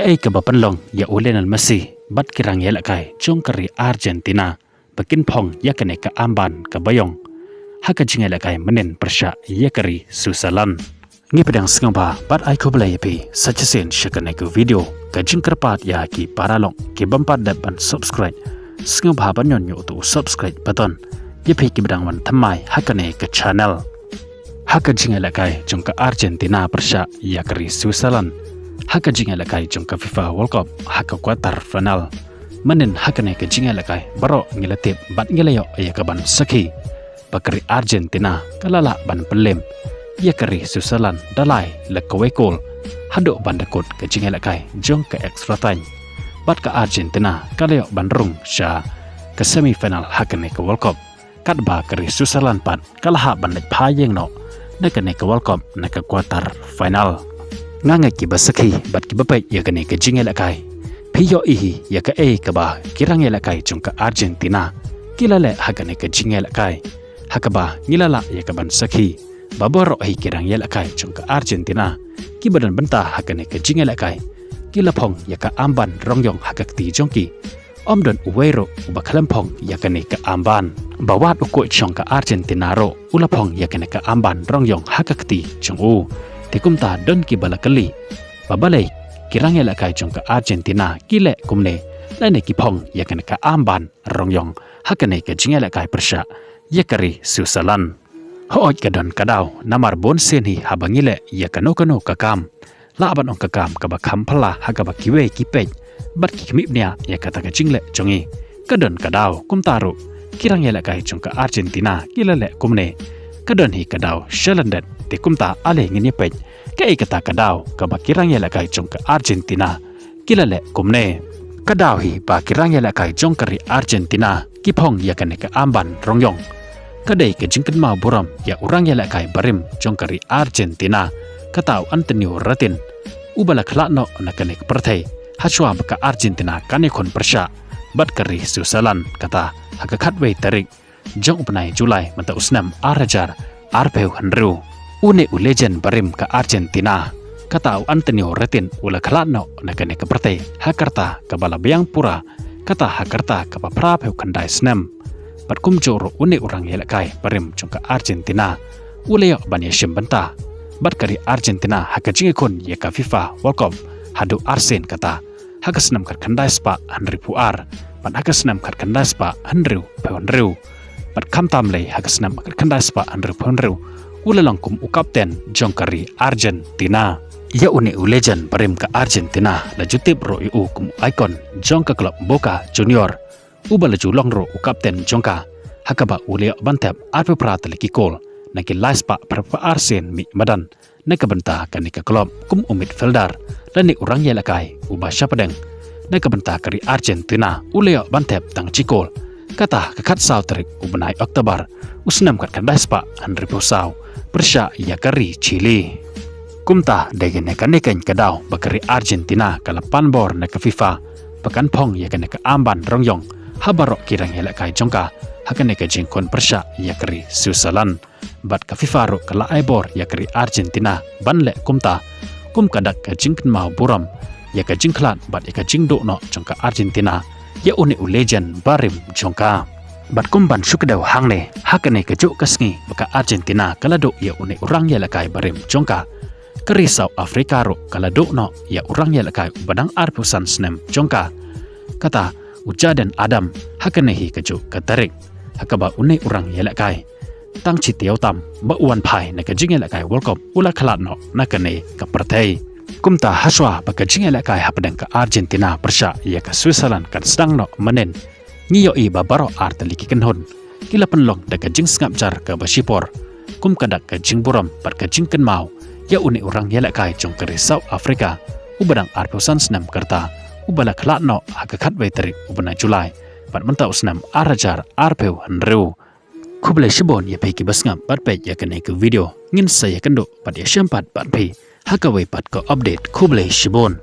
Kae ke bapenlong ya ulen Messi bat kirang ya lakai jong kari Argentina bakin pong ya kene ke amban ke bayong haka jinga lakai menen persya ya kari susalan ngi pedang sengba bat ai ko belai pi sajasen syakane ke video ke jing kerpat ya ki paralong ki bampat dapat subscribe sengba banyon yu tu subscribe button ya pi ki bedang wan thamai hakane ke channel haka jinga lakai jong ke Argentina persya ya kari susalan haka jinga lakai jong ke FIFA World Cup haka quarter final menen haka ne ke jinga lakai baro ngilatip bat ngilayo ya kaban saki bakari Argentina kalala ban pelem ya kari susalan dalai lekawe gol hado bandakut ke jinga lakai jong ke extra time bat ke Argentina kalayo bandrung sha ke semifinal haka ne ke World Cup kat ba kari susalan pat kalaha ban lek phayeng no na ke ne ke World Cup na ke quarter final nganga ki basaki bat ki bapai ya kene ke jinga lakai phiyo ihi ya ka e ka ba kirang ya lakai chung ka Argentina kilale hagane ke jinga lakai hakaba ngilala ya ka ban saki baboro hi kirang ya lakai chung ka Argentina ki badan benta hagane ke jinga lakai kilapong ya ka amban rongyong hagakti jongki omdon uwero ubakalampong ya kene ke amban bawat uko chung ka Argentina ro ulapong ya kene ke amban rongyong hagakti chungu tikumta don ki balakali babalai kirang ya lakai jong ke Argentina kile kumne lane ki pong ya kan ka amban rongyong hakane ke jinga lakai persya ya kari susalan hooj ka don kadaw namar bon seni habangile ya kano kakam laban ong kakam ka bakam pala hagaba kiwe kipej bat ki kimipnya ya kata ka jingle jongi kadon kadaw kumtaru kirang ya lakai jong ke Argentina kilale kumne kadon hi kadaw shalandet tikumta ale ngini pej kai kata kadaw ka bakirang ya lakai jong ke Argentina kilale kumne kadaw hi bakirang ya lakai jong kari Argentina kipong ya kane ke amban rongyong kadai ke jingken mau buram ya urang ya lakai barim jong kari Argentina kataw Antonio Ratin ubala khlano na kane ke perthai hachwa baka Argentina kane kon persya bat kari susalan kata hakakhatwei tarik jong upnai Julai mata usnam arajar arpeu hanru une legend barim ke Argentina kata Antonio Ratin ula khalano nakane ke pertai hakarta ke balabayang pura kata hakarta ke paprapeu kandai snam patkum joro une urang yelakai barim jong ke Argentina ule yok banya shembenta bat kari Argentina hakajinge kon ya ka FIFA World Cup hadu arsen kata hakasnam kat kandai spa hanri puar pat hakasnam kat kandai spa hanru peonru pat kamtam lei hakasnam kat kandai spa hanru peonru ulalangkum ukapten jongkari Argentina ya une legend barim ke Argentina la jutip ro yu kum icon jongka klub Boca Junior ubala julong ro ukapten jongka hakaba ule bantap arpe prat leki kol naki laispa perpa arsen mi madan nakabenta kanika klub kum umid feldar lani urang yelakai uba syapadeng nakabenta kari Argentina ule bantap tang cikol kata kakat saw terik ubenai Oktober usnam kat kandaspa hanri saw persya ya kari Chile kumta degen neken kadaw bakari Argentina kalapan bor na ke FIFA pakan pong ya kene ke amban rongyong habarok kirang yelakai jongka hakane ke jingkon persya ya kari susalan bat ke FIFA ro kala aibor ya kari Argentina banle kumta kum kadak ke jingken mau buram ya ke jingklan bat ya ke jingdo no jongka Argentina ya une legend barim jongka bat kumban sukadaw hangne hakane ke juk kasngi baka Argentina kalado ya une urang ya lakai barim jongka keri South Africa ro kalado no ya urang ya lakai badang arpusan snem jongka kata ujadan Adam hakane hi ke juk katarik hakaba une urang ya lakai tang chitiaw tam ba uan phai na ke jinga lakai World Cup ula khalat no nakane ka perthai kumta haswa baka jinga lakai hapadang ka Argentina persya ya ka Switzerland kan sedang no menen ngiyo i babaro artaliki kenhon kila penlong daga jing ngap jar ke basipor kum kadak ke jing buram par ke jing mau ya uni orang yala kai jong keri South Africa ubadang arpusan senam kerta ubala khlak no hakakat wei tarik ubana Julai pat mentau senam arajar arpeu hanru kuble shibon ya peki basngam pat pe ya kene ke video ngin saya kendo pat ya syampat pat pe hakawei pat ko update kuble shibon